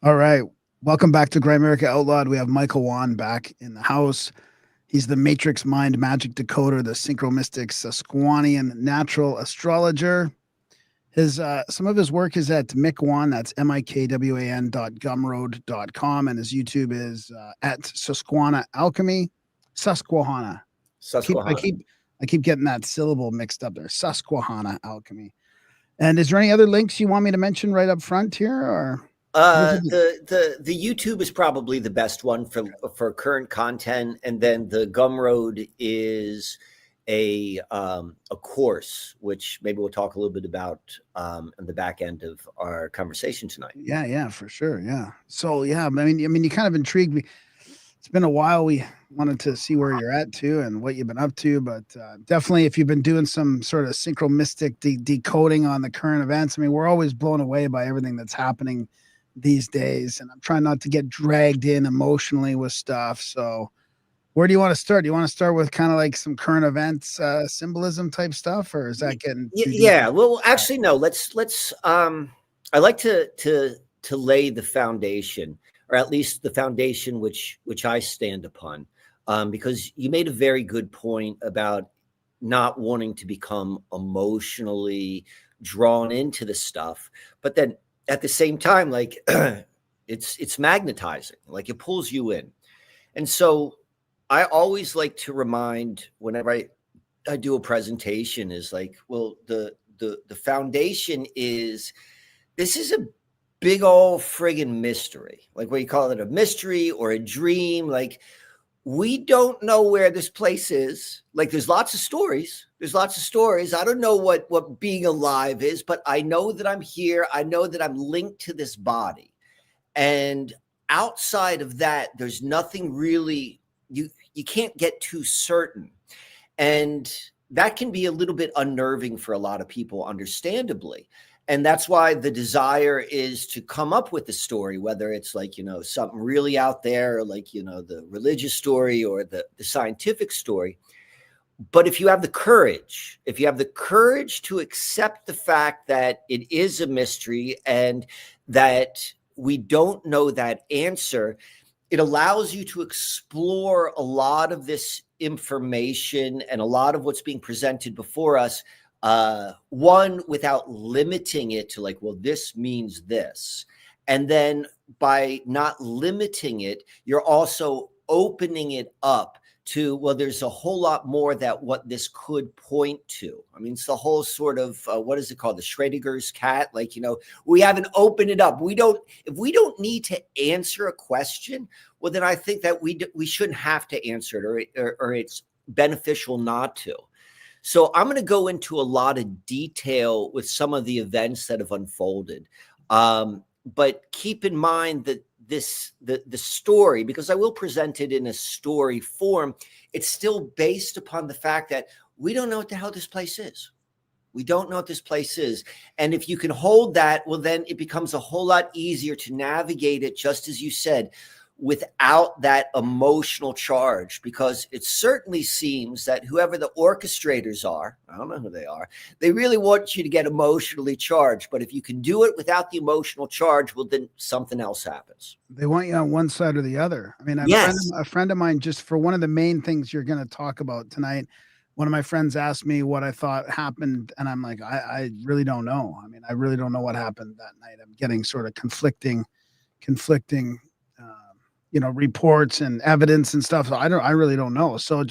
All right. Welcome back to Grimerica Outlawed. We have Michael Wann back in the house. He's the Matrix Mind Magic Decoder, the Synchromystic Sasquanian Natural Astrologer. His some of his work is at mkwann, that's mikwan.gumroad.com, and his YouTube is at Susquehanna Alchemy. Susquehanna. Susquehanna. I keep getting that syllable mixed up there. Susquehanna Alchemy. And is there any other links you want me to mention right up front here, or? The YouTube is probably the best one for current content, and then the Gumroad is a course, which maybe we'll talk a little bit about in the back end of our conversation tonight. Yeah, for sure. Yeah. So yeah, I mean, you kind of intrigued me. It's been a while. We wanted to see where you're at too and what you've been up to, but definitely if you've been doing some sort of synchromystic decoding on the current events, I mean, we're always blown away by everything that's happening these days, and I'm trying not to get dragged in emotionally with stuff. So where do you want to start? Do you want to start with kind of like some current events symbolism type stuff, or is that getting too deep? Yeah, well, actually no, let's I like to lay the foundation, or at least the foundation which I stand upon, because you made a very good point about not wanting to become emotionally drawn into the stuff, but then at the same time, like it's magnetizing, like it pulls you in. And so I always like to remind whenever I do a presentation is like, well, the foundation is, this is a big old friggin' mystery. Like, what you call it, a mystery or a dream. Like, we don't know where this place is. Like, there's lots of stories. I don't know what being alive is, but I know that I'm here. I know that I'm linked to this body. And outside of that, there's nothing really, you can't get too certain. And that can be a little bit unnerving for a lot of people, understandably. And that's why the desire is to come up with a story, whether it's like, something really out there, or like, the religious story or the scientific story. But if you have the courage to accept the fact that it is a mystery and that we don't know that answer, it allows you to explore a lot of this information and a lot of what's being presented before us. One, without limiting it to like, well, this means this. And then by not limiting it, you're also opening it up to, well, there's a whole lot more that what this could point to. I mean, it's the whole sort of, what is it called? The Schrodinger's cat. Like, we haven't opened it up. If we don't need to answer a question, well, then I think that we shouldn't have to answer it, or it's beneficial not to. So I'm going to go into a lot of detail with some of the events that have unfolded. But keep in mind that the story, because I will present it in a story form, it's still based upon the fact that we don't know what the hell this place is. We don't know what this place is. And if you can hold that, well, then it becomes a whole lot easier to navigate it, just as you said, without that emotional charge, because it certainly seems that whoever the orchestrators are, I don't know who they are, they really want you to get emotionally charged. But if you can do it without the emotional charge, well, then something else happens. They want you on one side or the other. I mean, a friend of mine, just for one of the main things you're going to talk about tonight, one of my friends asked me what I thought happened, and I'm like, I really don't know. I mean, I really don't know what happened that night. I'm getting sort of conflicting reports and evidence and stuff. So I really don't know. So,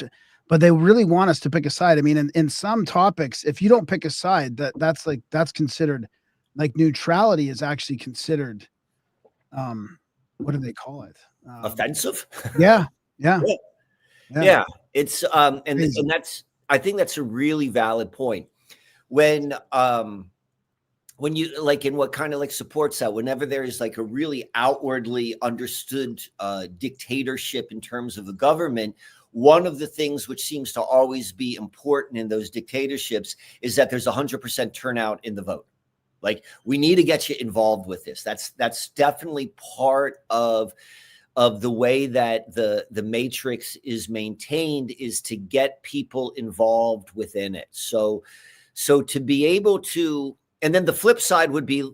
but they really want us to pick a side. I mean, in some topics, if you don't pick a side, that's considered, like, neutrality is actually considered, what do they call it? Offensive? Yeah. It's and that's, I think that's a really valid point. When you like, and what kind of like supports that, whenever there is like a really outwardly understood dictatorship in terms of a government, one of the things which seems to always be important in those dictatorships is that there's 100% turnout in the vote. Like, we need to get you involved with this. That's definitely part of the way that the matrix is maintained, is to get people involved within it. So to be able to, and then the flip side would be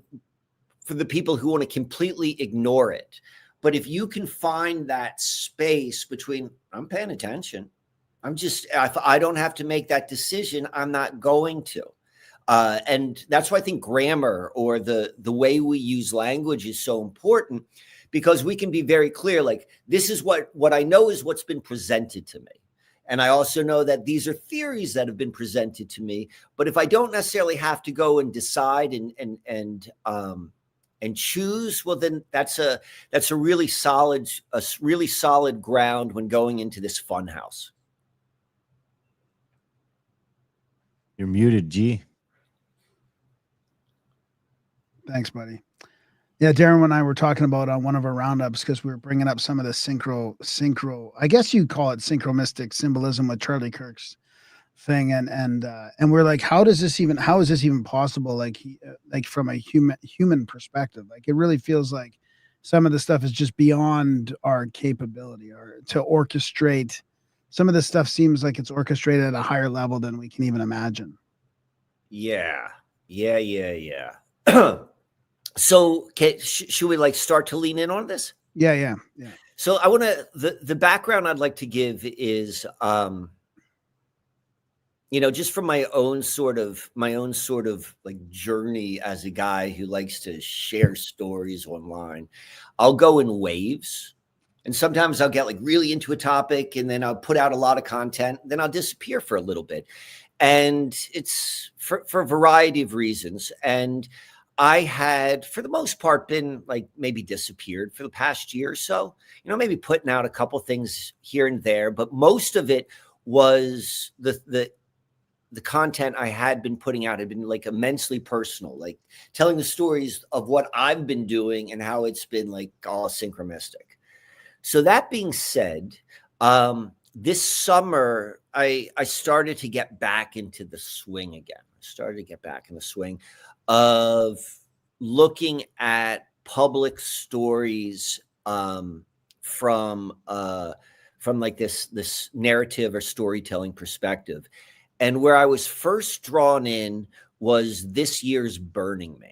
for the people who want to completely ignore it. But if you can find that space between, I'm paying attention, if I don't have to make that decision, I'm not going to. And that's why I think grammar, or the way we use language, is so important, because we can be very clear. Like, this is what I know is what's been presented to me. And I also know that these are theories that have been presented to me. But if I don't necessarily have to go and decide and choose, well, then that's a really solid ground when going into this fun house. You're muted, G. Thanks, buddy. Yeah, Darren and I were talking about on one of our roundups, because we were bringing up some of the synchro. I guess you call it synchromystic symbolism with Charlie Kirk's thing, and we're like, how is this even possible? Like from a human perspective, like it really feels like some of the stuff is just beyond our capability, or to orchestrate. Some of this stuff seems like it's orchestrated at a higher level than we can even imagine. Yeah. So should we like start to lean in on this? Yeah. So I want to, the background I'd like to give is, just from my own sort of like journey as a guy who likes to share stories online. I'll go in waves, and sometimes I'll get like really into a topic, and then I'll put out a lot of content, then I'll disappear for a little bit. And it's for a variety of reasons. And I had, for the most part, been like maybe disappeared for the past year or so, maybe putting out a couple things here and there, but most of it was the content I had been putting out had been like immensely personal, like telling the stories of what I've been doing and how it's been like all synchronistic. So that being said, this summer, I started to get back into the swing again. Of looking at public stories from like this narrative or storytelling perspective. And where I was first drawn in was this year's Burning Man.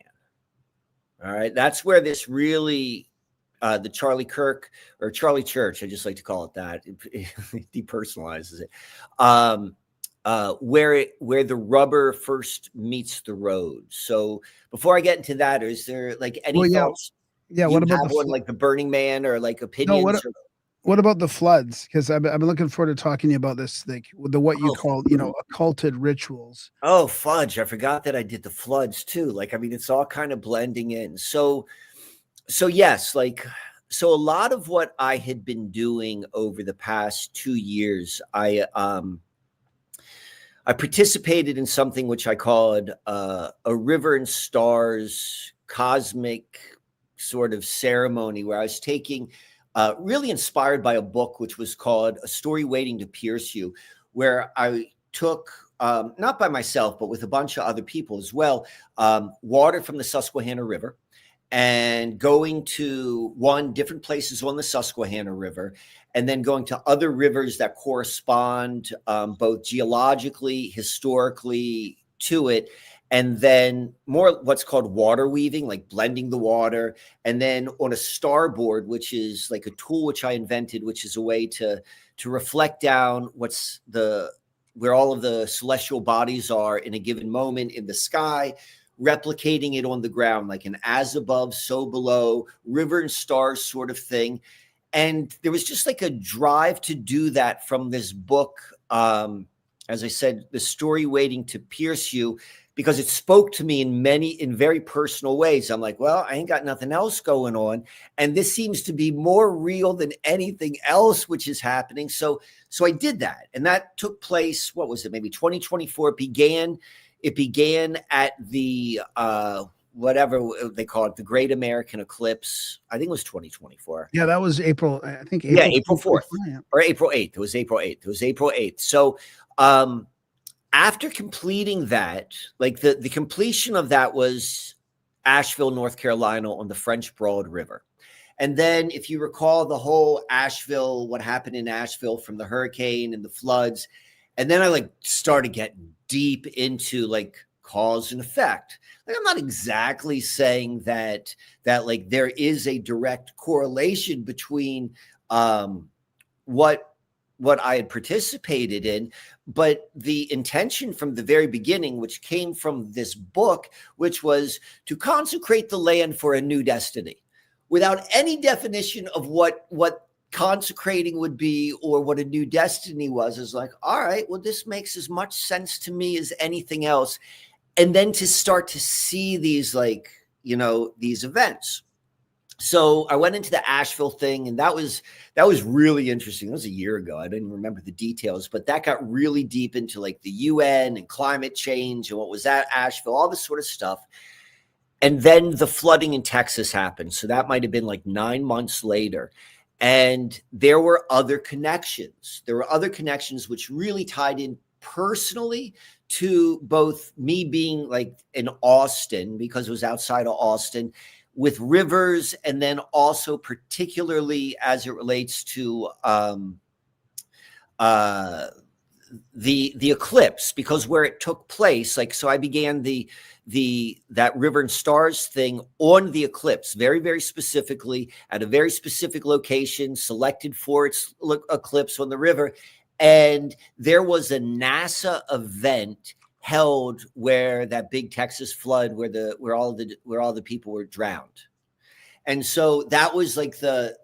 All right. That's where this really, the Charlie Kirk, or Charlie Church, I just like to call it that. It depersonalizes it. Where the rubber first meets the road. So before I get into that, is there like any thoughts? Yeah. What about like the Burning Man, or like opinions? What about the floods? Because I've been looking forward to talking to you about this, like what you call, occulted rituals. Oh, fudge. I forgot that I did the floods too. Like, I mean, it's all kind of blending in. So yes, so a lot of what I had been doing over the past 2 years, I participated in something which I called a River and Stars cosmic sort of ceremony, where I was taking, really inspired by a book which was called A Story Waiting to Pierce You, where I took, not by myself, but with a bunch of other people as well, water from the Susquehanna River, and going to different places on the Susquehanna River, and then going to other rivers that correspond both geologically, historically to it, and then more what's called water weaving, like blending the water, and then on a starboard, which is like a tool which I invented, which is a way to reflect down where all of the celestial bodies are in a given moment in the sky, replicating it on the ground, like an as above, so below, river and stars sort of thing. And there was just like a drive to do that from this book. As I said, The Story Waiting to Pierce You, because it spoke to me in very personal ways. I'm like, well, I ain't got nothing else going on, and this seems to be more real than anything else which is happening. So I did that, and that took place. What was it? Maybe 2024. It began at the whatever they call it, the Great American Eclipse. I think it was 2024. Yeah, that was April. I think April 4th or April 8th. It was April 8th. So after completing that, like the completion of that was Asheville, North Carolina, on the French Broad River. And then if you recall the whole Asheville, what happened in Asheville from the hurricane and the floods, and then I like started getting deep into like cause and effect. Like, I'm not exactly saying that like there is a direct correlation between what I had participated in, but the intention from the very beginning, which came from this book, which was to consecrate the land for a new destiny, without any definition of what consecrating would be or what a new destiny was, is like, all right, well, this makes as much sense to me as anything else. And then to start to see these, like, you know, these events. So I went into the Asheville thing, and that was really interesting. It was a year ago. I didn't remember the details, but that got really deep into like the UN and climate change and what was at Asheville, all this sort of stuff. And then the flooding in Texas happened. So that might have been like 9 months later. And there were other connections. There were other connections which really tied in personally to both me being like in Austin, because it was outside of Austin, with rivers, and then also particularly as it relates to the eclipse, because where it took place, like, so I began that River and Stars thing on the eclipse, very, very specifically at a very specific location, selected for its eclipse on the river. And there was a NASA event held where that big Texas flood, where all the people were drowned. And so that was like the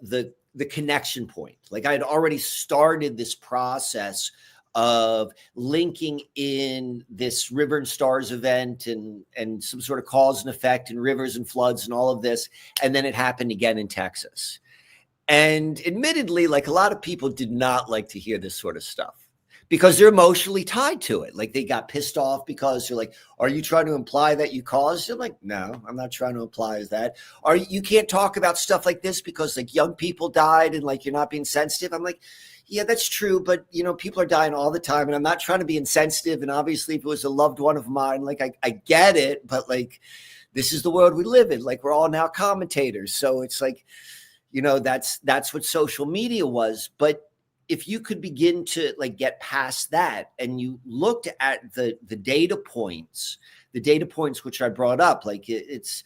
connection point. Like, I had already started this process of linking in this River and Stars event and some sort of cause and effect and rivers and floods and all of this. And then it happened again in Texas. And admittedly, like, a lot of people did not like to hear this sort of stuff, because they're emotionally tied to it. Like, they got pissed off because they're like, are you trying to imply that you caused it? I'm like, no, I'm not trying to imply that. You can't talk about stuff like this because, like, young people died and, like, you're not being sensitive. I'm like, yeah, that's true. But, you know, people are dying all the time, and I'm not trying to be insensitive. And obviously, if it was a loved one of mine, like, I get it. But, like, this is the world we live in. Like, we're all now commentators. So it's like, you know, that's what social media was. But if you could begin to, like, get past that, and you looked at the data points which I brought up, like, it's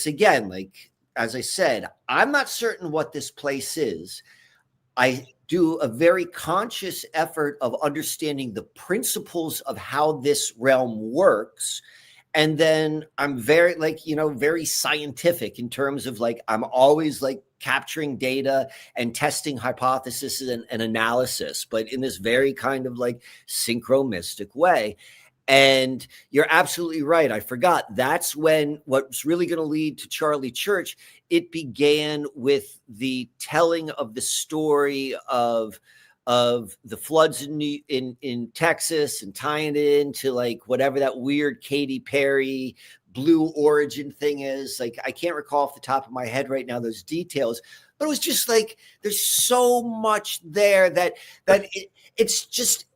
again, like, as I said, I'm not certain what this place is. I do a very conscious effort of understanding the principles of how this realm works. And then I'm very, like, you know, very scientific in terms of, like, I'm always, like, capturing data and testing hypothesis and analysis, but in this very kind of, like, synchromystic way. And you're absolutely right. I forgot. That's when what's really going to lead to Charlie Church, it began with the telling of the story of the floods in Texas, and tying it into, like, whatever that weird Katy Perry Blue Origin thing is. Like, I can't recall off the top of my head right now those details, but it was just like, there's so much there that it's just,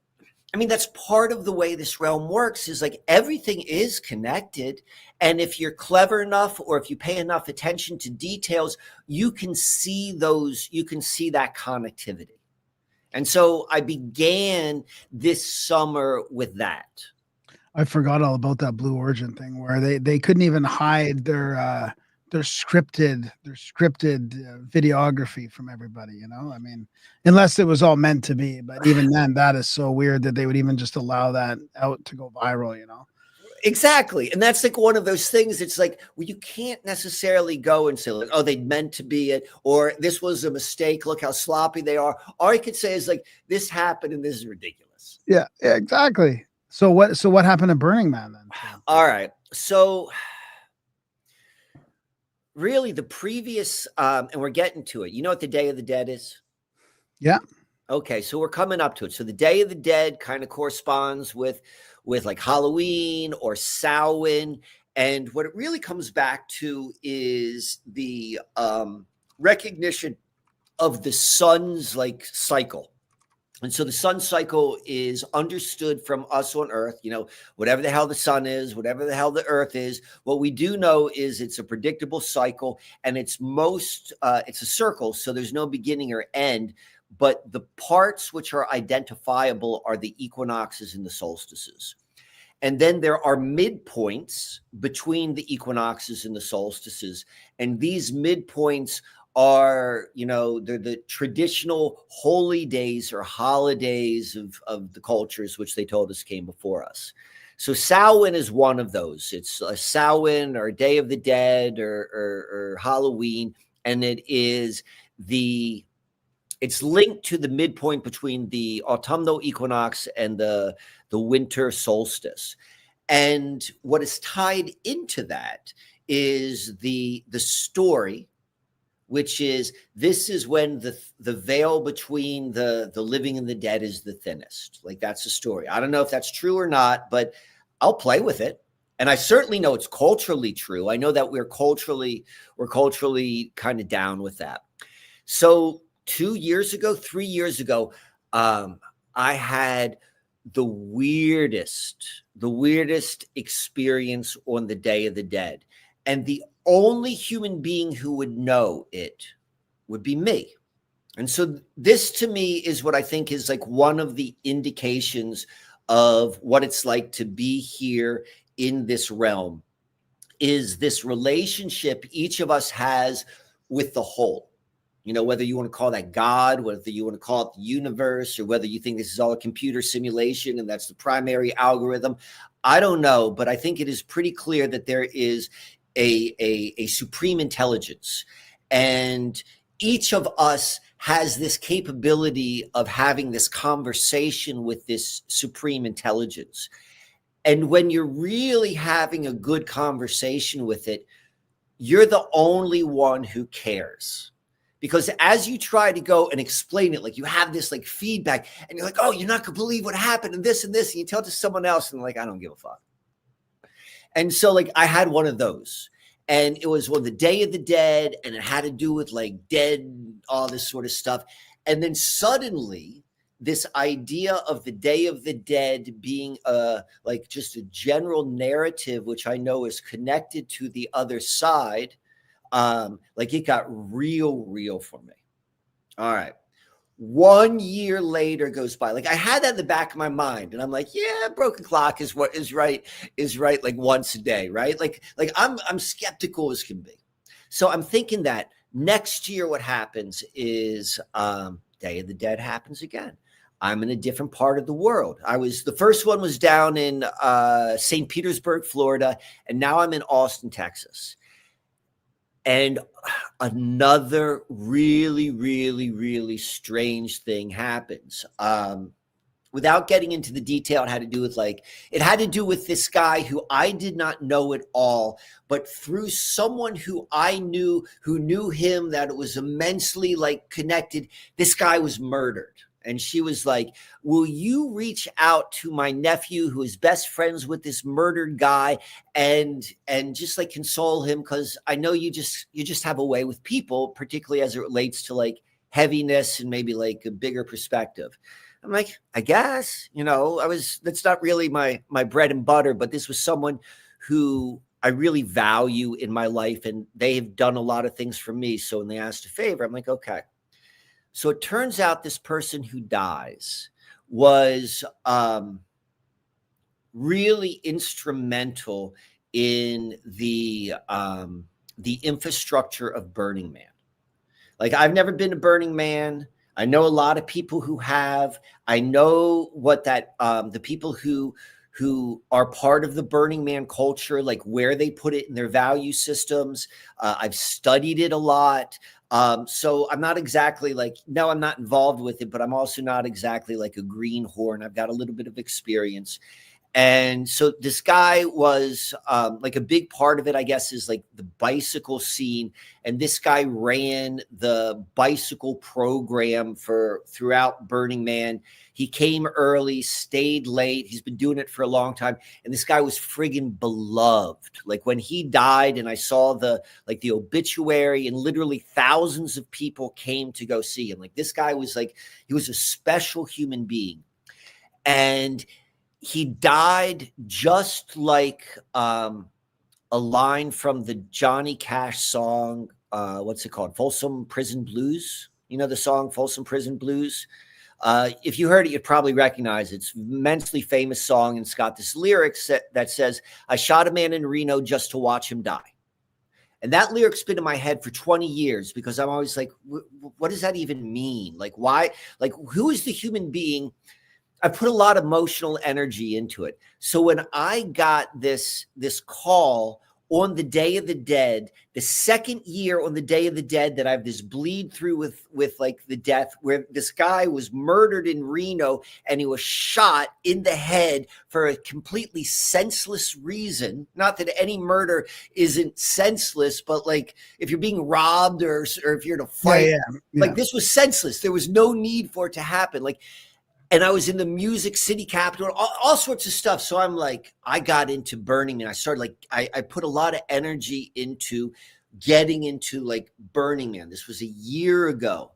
I mean, that's part of the way this realm works, is like, everything is connected. And if you're clever enough, or if you pay enough attention to details, you can see that connectivity. And so I began this summer with that. I forgot all about that Blue Origin thing, where they couldn't even hide their scripted videography from everybody, you know? I mean, unless it was all meant to be, but even then, that is so weird that they would even just allow that out to go viral, you know? Exactly. And that's like one of those things. It's like, well, you can't necessarily go and say, like, oh, they meant to be it, or this was a mistake, look how sloppy they are. All you could say is, like, this happened and this is ridiculous. Yeah, exactly. So what happened to Burning Man then? All right. So really the previous, and we're getting to it. You know what the Day of the Dead is? Yeah. Okay. So we're coming up to it. So the Day of the Dead kind of corresponds with like Halloween or Samhain. And what it really comes back to is the recognition of the sun's, like, cycle. And so the sun cycle is understood from us on Earth, you know, whatever the hell the sun is, whatever the hell the Earth is. What we do know is it's a predictable cycle, and it's a circle. So there's no beginning or end, but the parts which are identifiable are the equinoxes and the solstices. And then there are midpoints between the equinoxes and the solstices. And these midpoints are, they're the traditional holy days or holidays of the cultures which they told us came before us. So Samhain is one of those. It's a Samhain or Day of the Dead or Halloween. And it's linked to the midpoint between the autumnal equinox and the winter solstice. And what is tied into that is the story, which is this is when the veil between the living and the dead is the thinnest. Like, that's the story. I don't know if that's true or not, but I'll play with it. And I certainly know it's culturally true. I know that we're culturally kind of down with that. So 3 years ago, I had the weirdest experience on the Day of the Dead. And the only human being who would know it would be me. And so this to me is what I think is like one of the indications of what it's like to be here in this realm, is this relationship each of us has with the whole. Whether you want to call that God, whether you want to call it the universe, or whether you think this is all a computer simulation and that's the primary algorithm, I don't know. But I think it is pretty clear that there is a supreme intelligence, and each of us has this capability of having this conversation with this supreme intelligence. And when you're really having a good conversation with it, you're the only one who cares. Because as you try to go and explain it, like, you have this like feedback and you're like, oh, you're not going to believe what happened and this and this. And you tell it to someone else and like, I don't give a fuck. And so like I had one of those, and it was the Day of the Dead, and it had to do with like dead, all this sort of stuff. And then suddenly this idea of the Day of the Dead being like just a general narrative, which I know is connected to the other side, like it got real for me. All right. 1 year later goes by. Like, I had that in the back of my mind, and I'm like, yeah, broken clock is what is right like once a day, right? Like I'm skeptical as can be. So I'm thinking that next year what happens is Day of the Dead happens again. I'm in a different part of the world. The first one was down in St. Petersburg, Florida, and now I'm in Austin, Texas. And another really strange thing happens. Without getting into the detail, it had to do with this guy who I did not know at all, but through someone who I knew, who knew him, that it was immensely like connected. This guy was murdered. And she was like, will you reach out to my nephew who is best friends with this murdered guy and just like console him? Because I know you just have a way with people, particularly as it relates to like heaviness and maybe like a bigger perspective. I'm like, I guess, that's not really my bread and butter, but this was someone who I really value in my life, and they have done a lot of things for me. So when they asked a favor, I'm like, okay. So it turns out this person who dies was really instrumental in the infrastructure of Burning Man. Like, I've never been to Burning Man. I know a lot of people who have. I know what the people who are part of the Burning Man culture, like where they put it in their value systems. I've studied it a lot. So I'm not exactly like, no, I'm not involved with it, but I'm also not exactly like a greenhorn. I've got a little bit of experience. And so this guy was like a big part of it, I guess, is like the bicycle scene. And this guy ran the bicycle program throughout Burning Man. He came early, stayed late. He's been doing it for a long time. And this guy was friggin' beloved. Like when he died and I saw the obituary, and literally thousands of people came to go see him. Like, this guy was like, he was a special human being. And he died just like a line from the Johnny Cash song. What's it called? Folsom Prison Blues. You know the song Folsom Prison Blues? If you heard it, you'd probably recognize it. It's an immensely famous song, and it's got this lyrics that says, "I shot a man in Reno just to watch him die." And that lyric's been in my head for 20 years because I'm always like, what does that even mean? Like, why? Like, who is the human being? I put a lot of emotional energy into it. So when I got this call on the Day of the Dead, the second year on the Day of the Dead that I have this bleed through with like the death, where this guy was murdered in Reno and he was shot in the head for a completely senseless reason. Not that any murder isn't senseless, but like if you're being robbed or if you're in a fight, like this was senseless. There was no need for it to happen. Like, and I was in the Music City Capitol, all sorts of stuff. So I'm like, I got into Burning Man. I started like, I put a lot of energy into getting into like Burning Man. This was a year ago.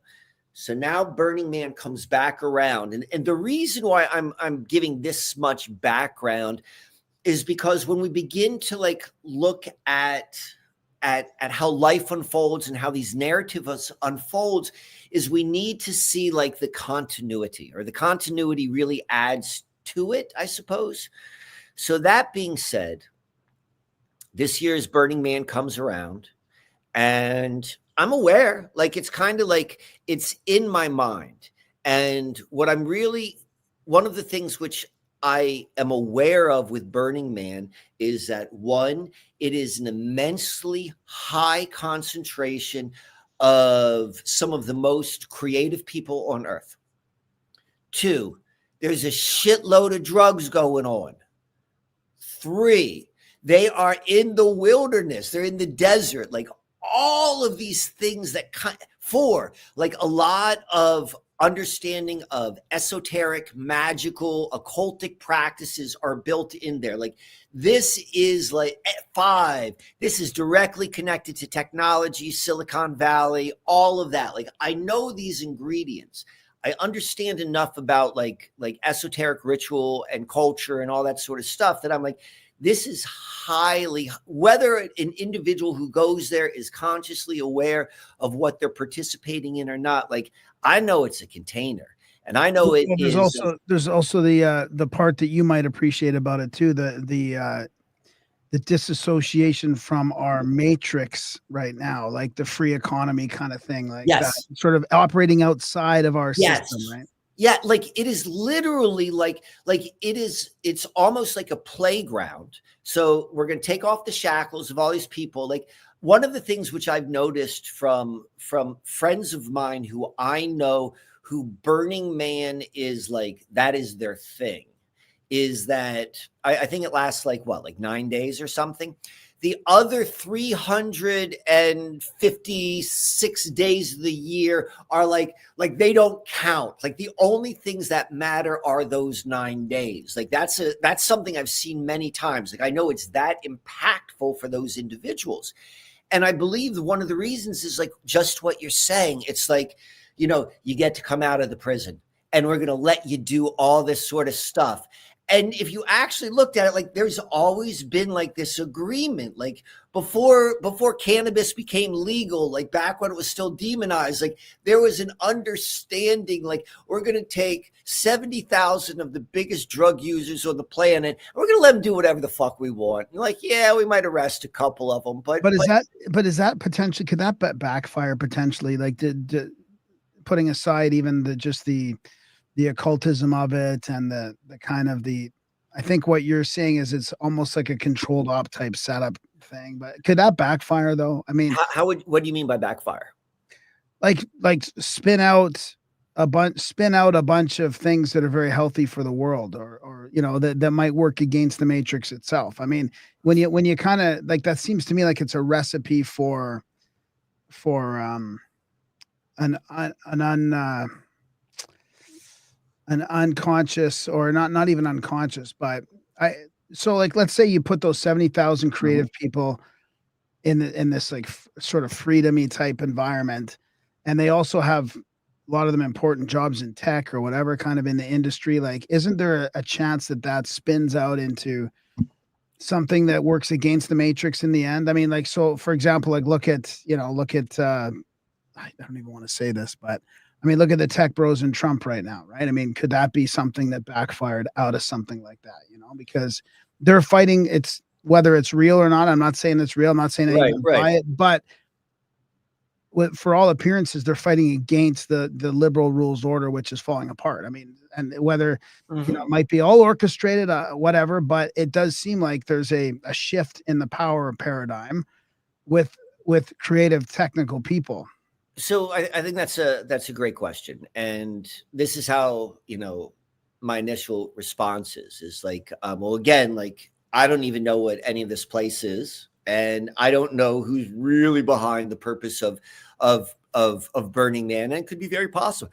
So now Burning Man comes back around. And the reason why I'm giving this much background is because when we begin to like look at how life unfolds and how these narratives unfolds, is we need to see like the continuity, or the continuity really adds to it, I suppose. So that being said, this year's Burning Man comes around, and I'm aware, like it's kind of like it's in my mind. And what I'm really, one of the things which I am aware of with Burning Man is that, one, it is an immensely high concentration of some of the most creative people on earth. Two, there's a shitload of drugs going on. Three, they are in the wilderness. They're in the desert. Like all of these things that four, like a lot of understanding of esoteric, magical, occultic practices are built in there. Like this is like five. This is directly connected to technology, Silicon Valley, all of that. Like I know these ingredients. I understand enough about like esoteric ritual and culture and all that sort of stuff that I'm like, this is highly, whether an individual who goes there is consciously aware of what they're participating in or not, like I know it's a container, and I know it there's is. There's also the part that you might appreciate about it too, the disassociation from our matrix right now, like the free economy kind of thing, like that sort of operating outside of our system, right? Yeah, like it is literally like it's almost like a playground. So we're going to take off the shackles of all these people. Like one of the things which I've noticed from friends of mine who I know who Burning Man is like, that is their thing, is that I think it lasts like 9 days or something. The other 356 days of the year are like they don't count. Like the only things that matter are those 9 days. Like that's something I've seen many times. Like I know it's that impactful for those individuals. And I believe one of the reasons is like just what you're saying. It's like, you know, you get to come out of the prison and we're going to let you do all this sort of stuff. And if you actually looked at it, like there's always been like this agreement, like before cannabis became legal, like back when it was still demonized, like there was an understanding, like we're going to take 70,000 of the biggest drug users on the planet, and we're going to let them do whatever the fuck we want. And like, yeah, we might arrest a couple of them, but is that potentially, could that backfire potentially? Like putting aside even the occultism of it and the kind of I think what you're saying is it's almost like a controlled op type setup thing, but could that backfire though? I mean, what do you mean by backfire? Like spin out a bunch of things that are very healthy for the world, or you know, that might work against the matrix itself. I mean, when you kind of like, that seems to me like it's a recipe for an unconscious, or not even unconscious, but so like, let's say you put those 70,000 creative people in this like sort of freedomy type environment, and they also have a lot of them important jobs in tech or whatever kind of in the industry. Like, isn't there a chance that spins out into something that works against the matrix in the end? I mean, like, so for example, like look at I don't even want to say this, but I mean, look at the tech bros and Trump right now, right? I mean, could that be something that backfired out of something like that? Because they're fighting. It's whether it's real or not. I'm not saying it's real. I'm not saying I Right, even right. buy it, but for all appearances, they're fighting against the liberal rules order, which is falling apart. I mean, and whether it might be all orchestrated, whatever, but it does seem like there's a shift in the power paradigm with creative, technical people. So I think that's a great question, and this is how my initial response is like, well, again, like I don't even know what any of this place is, and I don't know who's really behind the purpose of Burning Man, and it could be very possible.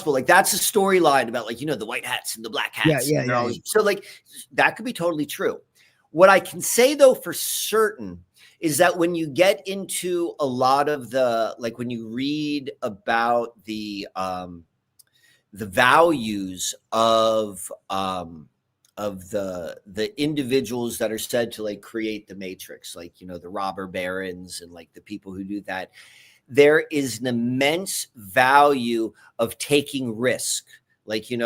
Like that's a storyline about like the white hats and the black hats. Yeah. So like that could be totally true. What I can say though for certain is that when you get into a lot of like when you read about the values of the individuals that are said to like create the Matrix, like the robber barons and like the people who do that, there is an immense value of taking risk. Like I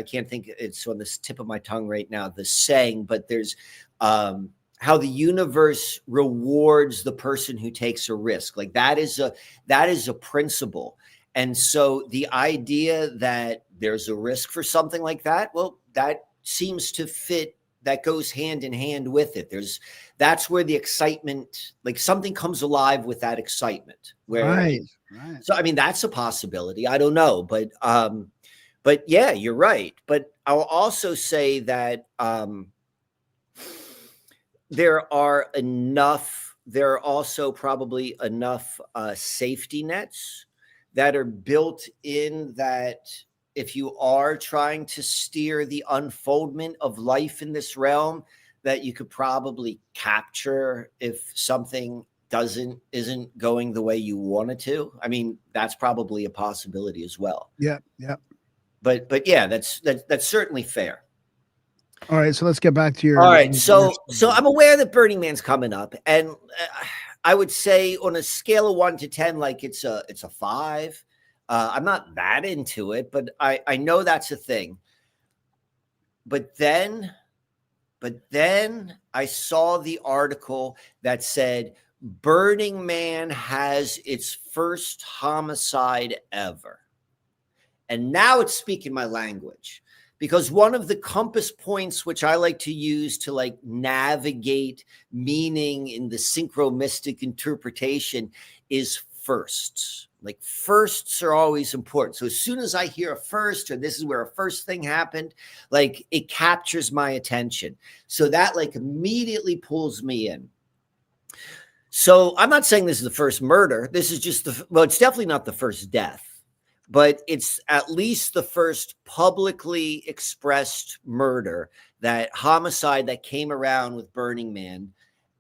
can't think, it's on the tip of my tongue right now, the saying, but there's how the universe rewards the person who takes a risk. Like that is a principle. And so the idea that there's a risk for something like that, well, that seems to fit, that goes hand in hand with it. That's where the excitement, like something comes alive with that excitement. Right. So, I mean, that's a possibility. I don't know, but yeah, you're right. But I'll also say that, there are also probably enough safety nets that are built in, that if you are trying to steer the unfoldment of life in this realm, that you could probably capture if something isn't going the way you want it to. I mean, that's probably a possibility as well. Yeah. But yeah, that's certainly fair. All right, so let's get back to your. All right, so I'm aware that Burning Man's coming up, and I would say on a scale of 1 to 10, like it's a 5. I'm not that into it, but I know that's a thing. But then I saw the article that said Burning Man has its first homicide ever, and now it's speaking my language. Because one of the compass points, which I like to use to like navigate meaning in the synchromistic interpretation, is firsts. Like firsts are always important. So as soon as I hear a first, or this is where a first thing happened, like it captures my attention. So that like immediately pulls me in. So I'm not saying this is the first murder. This is just it's definitely not the first death. But it's at least the first publicly expressed murder, that homicide that came around with Burning Man.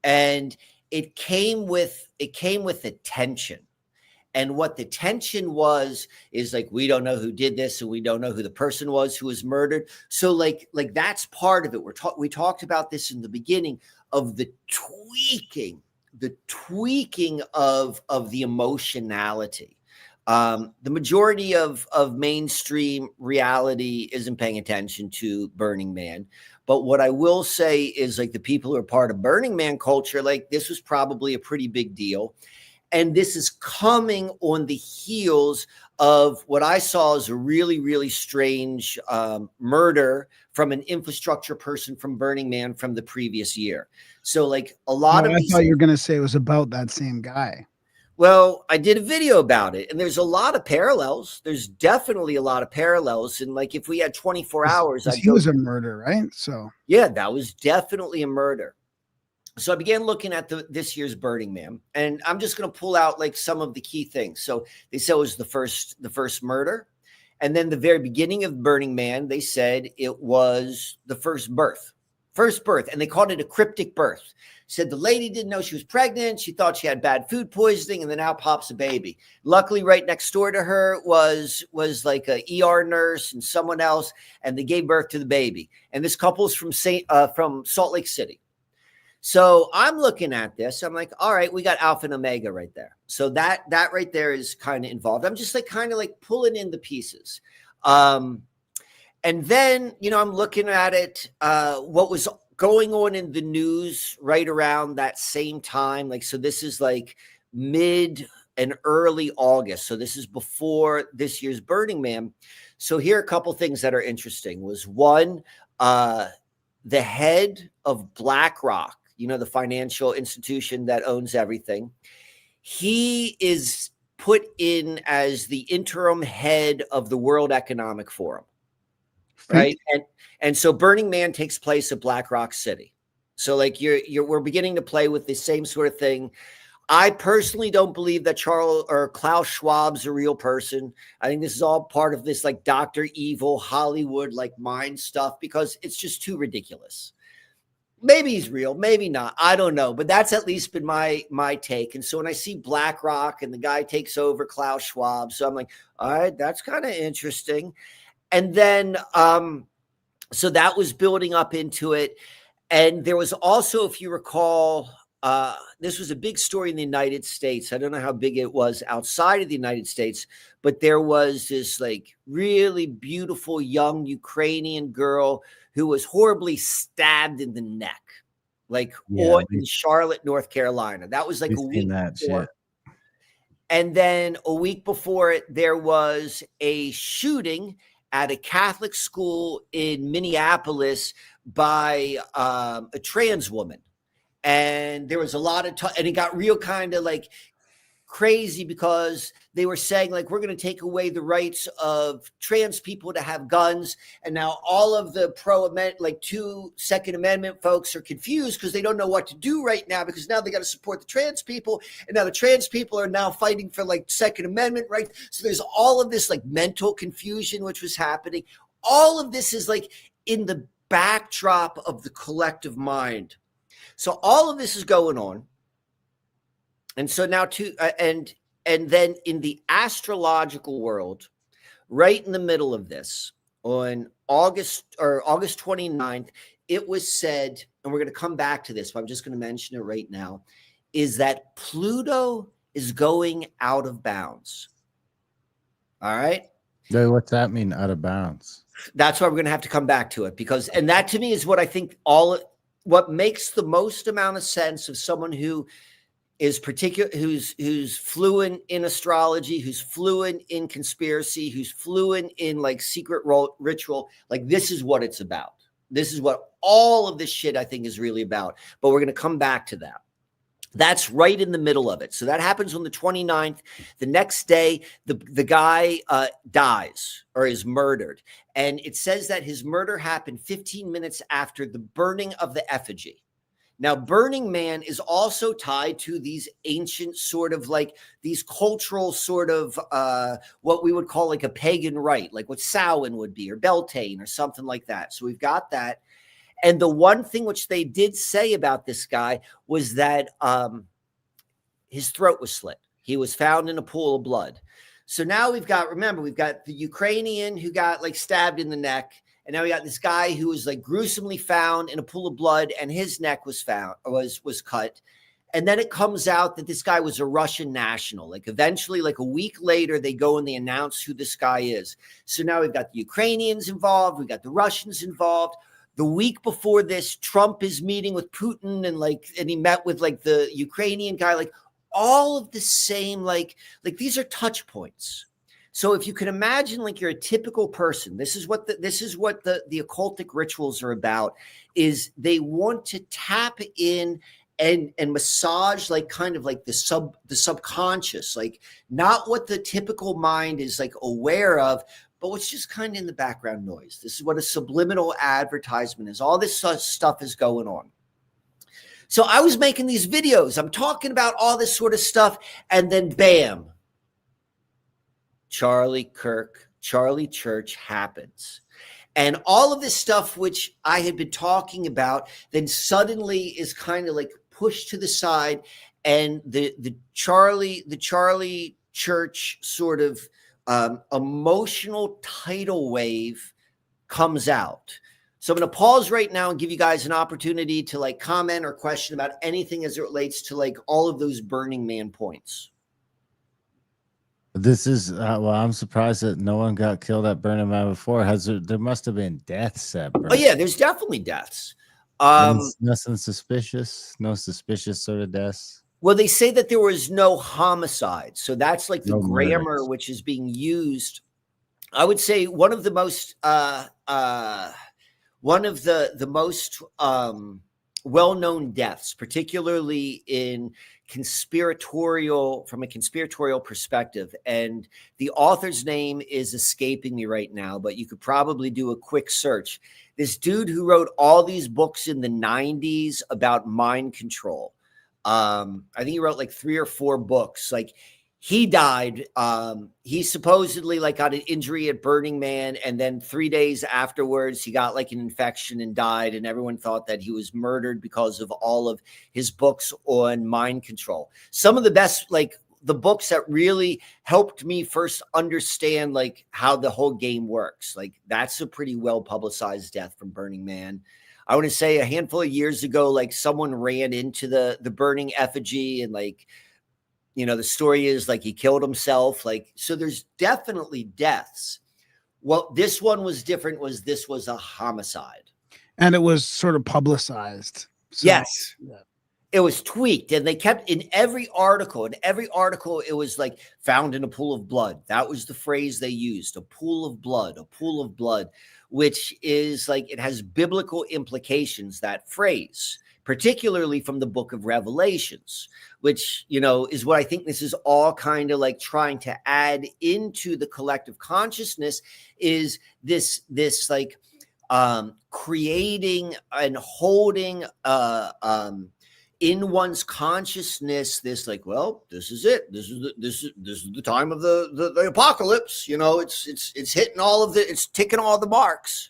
And it came with attention. And what the tension is like, we don't know who did this, and we don't know who the person was who was murdered. So like that's part of it. We talked about this in the beginning of the tweaking of the emotionality. The majority of mainstream reality isn't paying attention to Burning Man. But what I will say is like the people who are part of Burning Man culture, like this was probably a pretty big deal. And this is coming on the heels of what I saw as a really, really strange murder from an infrastructure person from Burning Man from the previous year. So like a lot of I thought you were going to say it was about that same guy. Well, I did a video about it, and there's a lot of parallels. There's definitely a lot of parallels. And like, if we had 24 hours, he was a murder, right? So yeah, that was definitely a murder. So I began looking at this year's Burning Man, and I'm just going to pull out like some of the key things. So they said it was the first murder. And then the very beginning of Burning Man, they said it was the first birth. And they called it a cryptic birth. Said the lady didn't know she was pregnant. She thought she had bad food poisoning, and then out pops a baby. Luckily, right next door to her was like a ER nurse and someone else, and they gave birth to the baby. And this couple's from Salt Lake City. So I'm looking at this. I'm like, all right, we got Alpha and Omega right there. So that right there is kind of involved. I'm just like kind of like pulling in the pieces. And then, I'm looking at it, what was going on in the news right around that same time. Like, so this is like mid and early August. So this is before this year's Burning Man. So here are a couple things that are interesting. Was one, the head of BlackRock, the financial institution that owns everything, he is put in as the interim head of the World Economic Forum. Right. And so Burning Man takes place at Black Rock City. So like we're beginning to play with the same sort of thing. I personally don't believe that Klaus Schwab's a real person. I think this is all part of this like Dr. Evil Hollywood like mind stuff, because it's just too ridiculous. Maybe he's real, maybe not. I don't know. But that's at least been my take. And so when I see BlackRock and the guy takes over Klaus Schwab, so I'm like, all right, that's kind of interesting. And then, so that was building up into it. And there was also, if you recall, this was a big story in the United States. I don't know how big it was outside of the United States, but there was this like really beautiful young Ukrainian girl who was horribly stabbed in the neck, like in Charlotte, North Carolina. That was like a week before. And then a week before it, there was a shooting at a Catholic school in Minneapolis by a trans woman. And there was a lot of and it got real kind of like crazy, because they were saying like, we're going to take away the rights of trans people to have guns. And now all of the Second Amendment folks are confused because they don't know what to do right now, because now they got to support the trans people. And now the trans people are now fighting for like Second Amendment rights. So there's all of this like mental confusion, which was happening. All of this is like in the backdrop of the collective mind. So all of this is going on. And so now and then in the astrological world, right in the middle of this, on August 29th, it was said, and we're going to come back to this, but I'm just going to mention it right now, is that Pluto is going out of bounds. All right. What's that mean, out of bounds? That's why we're going to have to come back to it, and that to me is what I think what makes the most amount of sense of someone who is who's fluent in astrology, who's fluent in conspiracy, who's fluent in like secret ritual. Like, this is what it's about. This is what all of this shit I think is really about. But we're going to come back to that. That's right in the middle of it. So that happens on the 29th. The next day, the guy dies or is murdered. And it says that his murder happened 15 minutes after the burning of the effigy. Now, Burning Man is also tied to these ancient sort of like these cultural sort of what we would call like a pagan rite, like what Samhain would be, or Beltane or something like that. So we've got that. And the one thing which they did say about this guy was that his throat was slit. He was found in a pool of blood. So now we've got the Ukrainian who got like stabbed in the neck. And now we got this guy who was like gruesomely found in a pool of blood, and his neck was cut. And then it comes out that this guy was a Russian national. Like eventually, like a week later, they go and they announce who this guy is. So now we've got the Ukrainians involved. We've got the Russians involved. The week before this, Trump is meeting with Putin, and he met with like the Ukrainian guy, like all of the same, like these are touch points. So if you can imagine, like, you're a typical person, this is what the occultic rituals are about, is they want to tap in and massage like kind of like the subconscious, like not what the typical mind is like aware of, but what's just kind of in the background noise. This is what a subliminal advertisement is. All this stuff is going on. So I was making these videos. I'm talking about all this sort of stuff. And then bam, Charlie Church happens. And all of this stuff, which I had been talking about, then suddenly is kind of like pushed to the side. And the Charlie Church sort of emotional tidal wave comes out. So I'm going to pause right now and give you guys an opportunity to like comment or question about anything as it relates to like all of those Burning Man points. This is well, I'm surprised that no one got killed at Burning Man before. There must have been deaths at Burning. Oh yeah, there's definitely deaths. Nothing suspicious, no suspicious sort of deaths. Well, they say that there was no homicide. So that's like the grammar murders. which is being used. I would say one of the most well-known deaths, particularly in from a conspiratorial perspective. And the author's name is escaping me right now, but you could probably do a quick search. This dude who wrote all these books in the 90s about mind control. I think he wrote like 3 or 4 books. Like, he died. He supposedly like got an injury at Burning Man, and then 3 days afterwards, he got like an infection and died. And everyone thought that he was murdered because of all of his books on mind control. Some of the best, like the books that really helped me first understand like how the whole game works. Like, that's a pretty well publicized death from Burning Man. I want to say a handful of years ago, like someone ran into the burning effigy, and like, you know, the story is like he killed himself. Like, so there's definitely deaths. Well, this one was different. This was a homicide. And it was sort of publicized. So, yes. Yeah. It was tweaked, and they kept in every article, it was like found in a pool of blood. That was the phrase they used, a pool of blood, which is like, it has biblical implications, that phrase, particularly from the book of Revelations, which, you know, is what I think this is all kind of like trying to add into the collective consciousness, is this like creating and holding in one's consciousness this like, well, this is it. This is the time of the apocalypse. You know, it's hitting all of it's ticking all the marks.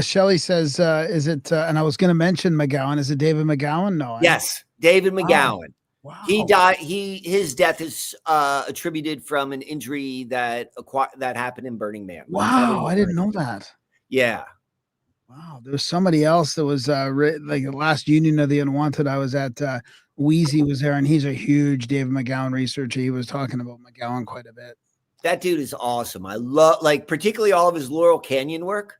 Shelley says, is it, and I was going to mention McGowan. Is it David McGowan? No. Yes. David McGowan. Wow. He died. His death is attributed from an injury that happened in Burning Man. Wow. I didn't know that. Yeah. Wow. There was somebody else that was like the last Union of the Unwanted I was at. Wheezy was there, and he's a huge David McGowan researcher. He was talking about McGowan quite a bit. That dude is awesome. I love, like, particularly all of his Laurel Canyon work.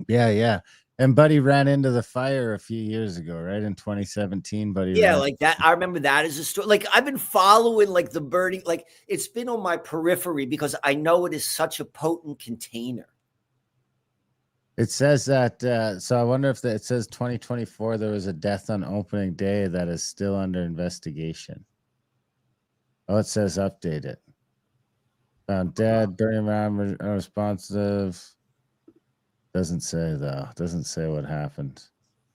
Yeah. And Buddy ran into the fire a few years ago, right? In 2017, Buddy. Yeah, like that. I remember that as a story. Like, I've been following like the burning, like it's been on my periphery because I know it is such a potent container. It says that, so I wonder if it says 2024, there was a death on opening day that is still under investigation. Oh, it says updated. Found dead, burning around, unresponsive. Doesn't say though. Doesn't say what happened.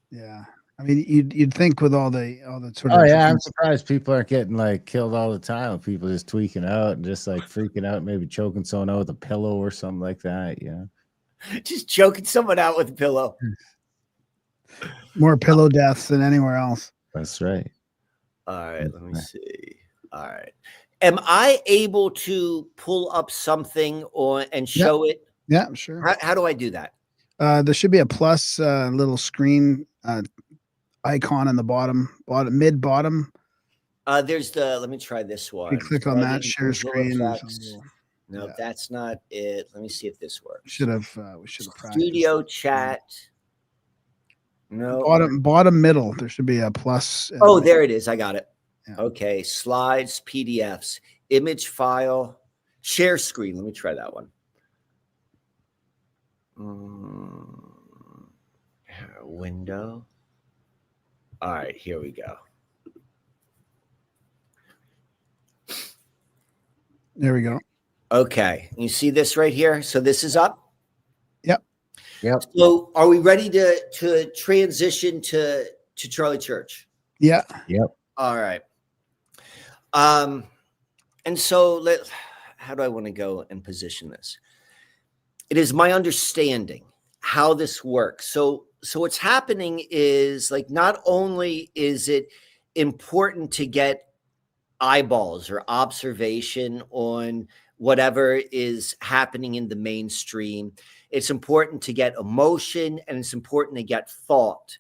Yeah, I mean, you'd think with all the sort of. Oh yeah, I'm surprised people aren't getting like killed all the time. People just tweaking out and just like freaking out, maybe choking someone out with a pillow or something like that. Yeah, just choking someone out with a pillow. More pillow deaths than anywhere else. That's right. All right, let me see. All right, am I able to pull up something and show it? Yeah, sure. How do I do that? There should be a plus little screen icon in the bottom. There's let me try this one. You click on that, share screen. No, that's not it. Let me see if this works. We should have studio chat. No. Bottom middle. There should be a plus. Oh, there it is. I got it. Yeah. Okay. Slides, PDFs, image file, share screen. Let me try that one. Window. All right, here we go. There we go. Okay, you see this right here? So this is up? Yep. So are we ready to transition to Charlie Church? Yeah. Yep. All right. And so how do I want to go and position this? It is my understanding how this works. So what's happening is, like, not only is it important to get eyeballs or observation on whatever is happening in the mainstream, It's important to get emotion, and it's important to get thought.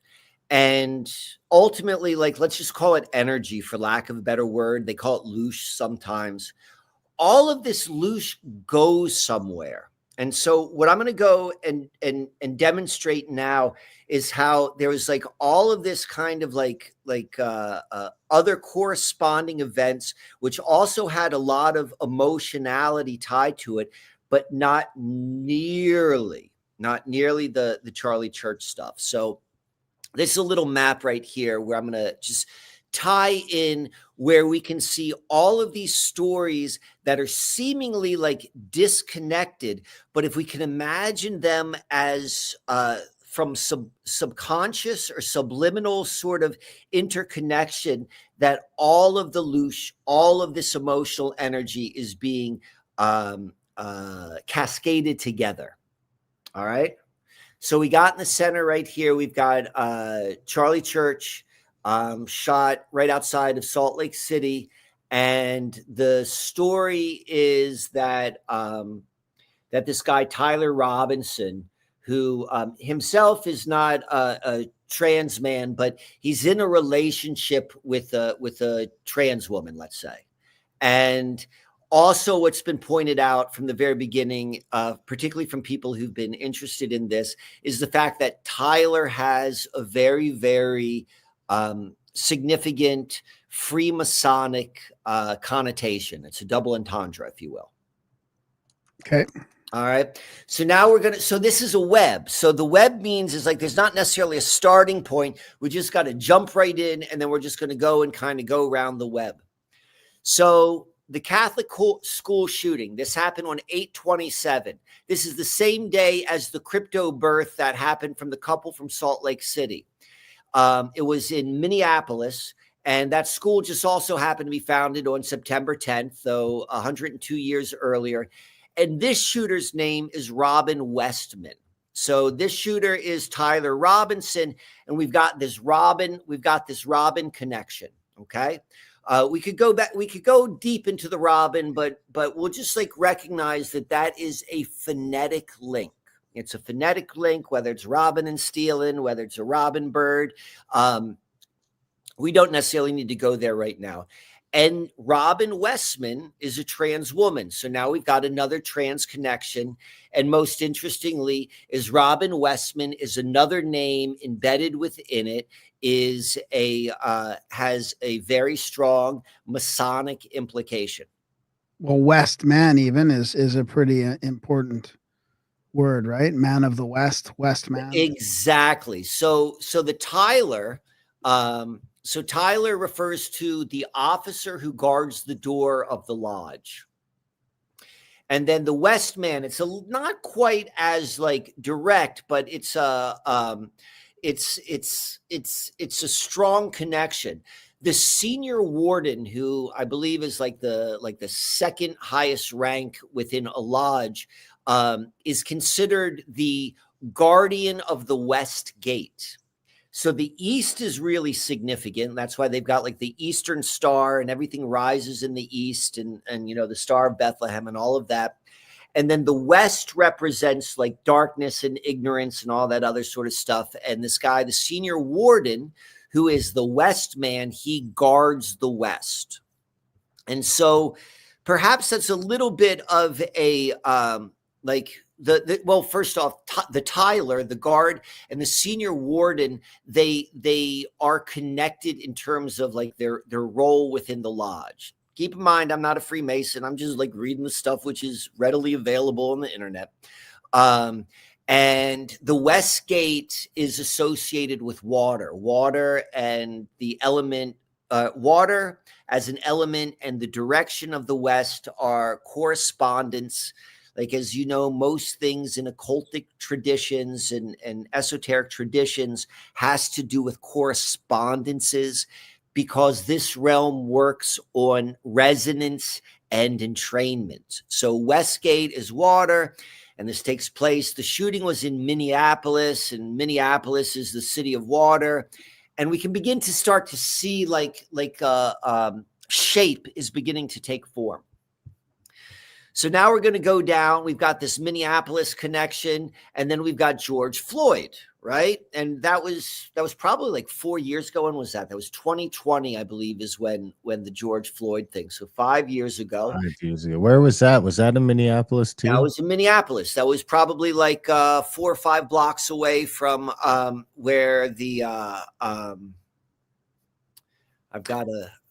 And ultimately, like, let's just call it energy for lack of a better word. They call it loosh sometimes. All of this loosh goes somewhere. And so what I'm going to go and demonstrate now is how there was like all of this kind of like other corresponding events, which also had a lot of emotionality tied to it, but not nearly the Charlie Church stuff. So this is a little map right here where I'm going to just tie in where we can see all of these stories that are seemingly like disconnected. But if we can imagine them as from subconscious or subliminal sort of interconnection, that all of the loosh, all of this emotional energy is being cascaded together. All right. So we got in the center right here, we've got Charlie Church, shot right outside of Salt Lake City. And the story is that that this guy, Tyler Robinson, who himself is not a trans man, but he's in a relationship with a trans woman, let's say. And also, what's been pointed out from the very beginning, particularly from people who've been interested in this, is the fact that Tyler has a very, very significant Freemasonic connotation. It's a double entendre, if you will. Okay. All right. So now so this is a web. So the web means is like there's not necessarily a starting point. We just got to jump right in, and then we're just going to go and kind of go around the web. So the Catholic school shooting, this happened on 8/27. This is the same day as the crypto birth that happened from the couple from Salt Lake City. It was in Minneapolis, and that school just also happened to be founded on September 10th, though 102 years earlier. And this shooter's name is Robin Westman. So this shooter is Tyler Robinson, and we've got this Robin connection. Okay. We could go back, we could go deep into the Robin, but we'll just like recognize that is a phonetic link. It's a phonetic link, whether it's Robin and Steelin, whether it's a Robin bird. We don't necessarily need to go there right now. And Robin Westman is a trans woman. So now we've got another trans connection. And most interestingly is Robin Westman is another name embedded within it, has a very strong Masonic implication. Well, West man even is a pretty important word, right? Man of the West, West man. Exactly. So the Tyler, so Tyler refers to the officer who guards the door of the lodge. And then the West man, it's not quite as like direct, but it's a strong connection. The senior warden, who I believe is like the second highest rank within a lodge, is considered the guardian of the West Gate. So the East is really significant. That's why they've got like the Eastern Star and everything rises in the East, and you know, the Star of Bethlehem and all of that. And then the West represents like darkness and ignorance and all that other sort of stuff. And this guy, the senior warden, who is the West man, he guards the West. And so perhaps that's a little bit of a well, first off, the Tyler, the guard, and the senior warden, they are connected in terms of like their role within the lodge. Keep in mind, I'm not a Freemason. I'm just like reading the stuff which is readily available on the internet. And the West Gate is associated with water and the element, water as an element, and the direction of the West are correspondence. Like, as you know, most things in occultic traditions and esoteric traditions has to do with correspondences, because this realm works on resonance and entrainment. So Westgate is water, and this takes place. The shooting was in Minneapolis, and Minneapolis is the city of water. And we can begin to start to see like shape is beginning to take form. So now we're going to go down. We've got this Minneapolis connection, and then we've got George Floyd, right? And that was probably like 4 years ago. When was that? That was 2020, I believe, is when the George Floyd thing. So 5 years ago. 5 years ago. Where was that? Was that in Minneapolis too? That was in Minneapolis. That was probably like 4 or 5 blocks away from where the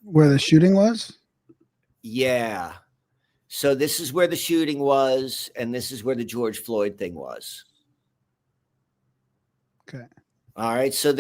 where the shooting was. Yeah. So this is where the shooting was, and this is where the George Floyd thing was. Okay. All right. So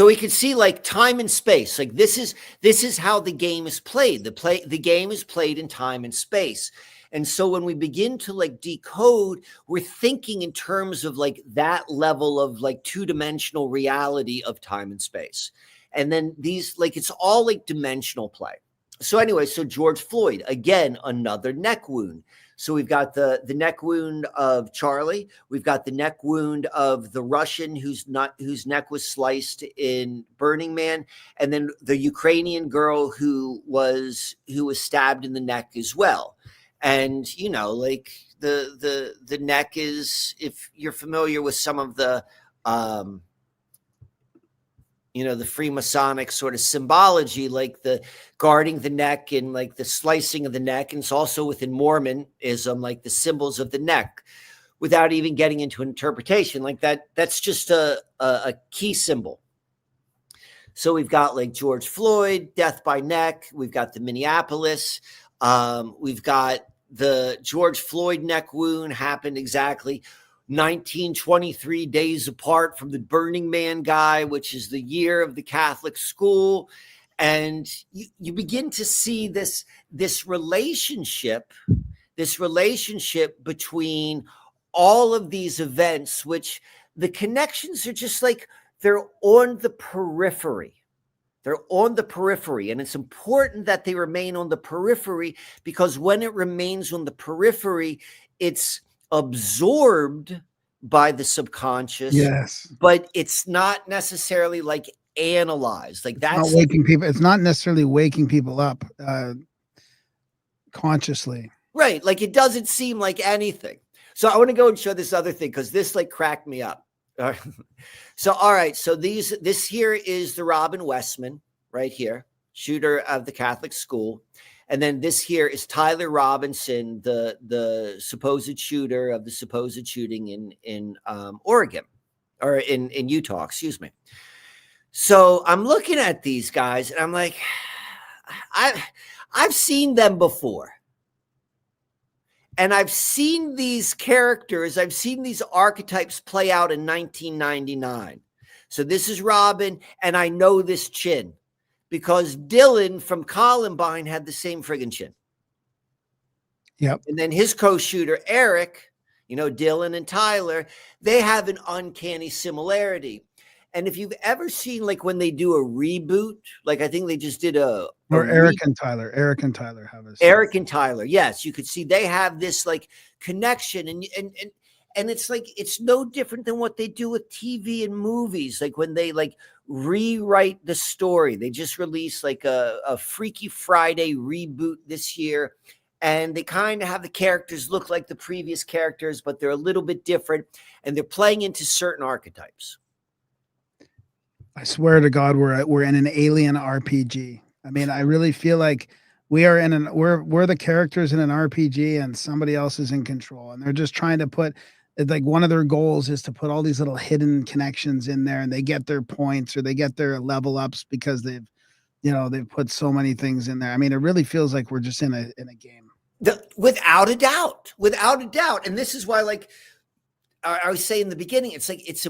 we can see like time and space. Like this is how the game is played. The game is played in time and space. And so when we begin to like decode, we're thinking in terms of like that level of like 2-dimensional reality of time and space. And then these, like, it's all like dimensional play. So anyway, so George Floyd, again, another neck wound. So we've got the neck wound of Charlie. We've got the neck wound of the Russian whose neck was sliced in Burning Man, and then the Ukrainian girl who was stabbed in the neck as well. And you know, like the neck is, if you're familiar with some of the the Freemasonic sort of symbology, like the guarding the neck and like the slicing of the neck. And it's also within Mormonism, like the symbols of the neck, without even getting into an interpretation like that. That's just a key symbol. So we've got like George Floyd, death by neck. We've got the Minneapolis. We've got the George Floyd neck wound happened exactly 1923 days apart from the Burning Man guy, which is the year of the Catholic school. And you begin to see this relationship between all of these events, which the connections are just like, they're on the periphery. They're on the periphery. And it's important that they remain on the periphery, because when it remains on the periphery, it's absorbed by the subconscious. Yes. But it's not necessarily like analyzed. Like that's not waking people. It's not necessarily waking people up consciously. Right. Like it doesn't seem like anything. So I want to go and show this other thing, because this like cracked me up. So, all right. So this here is the Robin Westman right here, shooter of the Catholic school. And then this here is Tyler Robinson, the supposed shooter of the supposed shooting in Oregon, or in Utah, excuse me. So I'm looking at these guys and I'm like, I've seen them before. And I've seen these characters, I've seen these archetypes play out in 1999. So this is Robin, and I know this chin, because Dylan from Columbine had the same friggin' chin. Yep. And then his co-shooter, Eric, Dylan and Tyler, they have an uncanny similarity. And if you've ever seen, like when they do a reboot, like I think they just did Eric and Tyler have this. Eric and Tyler, yes, you could see they have this like connection, and it's like, it's no different than what they do with TV and movies. Like when they like rewrite the story, they just released like a Freaky Friday reboot this year. And they kind of have the characters look like the previous characters, but they're a little bit different, and they're playing into certain archetypes. I swear to God, we're in an alien RPG. I mean, I really feel like we're the characters in an RPG, and somebody else is in control, and they're just trying to put, like, one of their goals is to put all these little hidden connections in there, and they get their points or they get their level ups because they've put so many things in there. I mean, it really feels like we're just in a game. Without a doubt. And this is why, like I was saying in the beginning, it's like, it's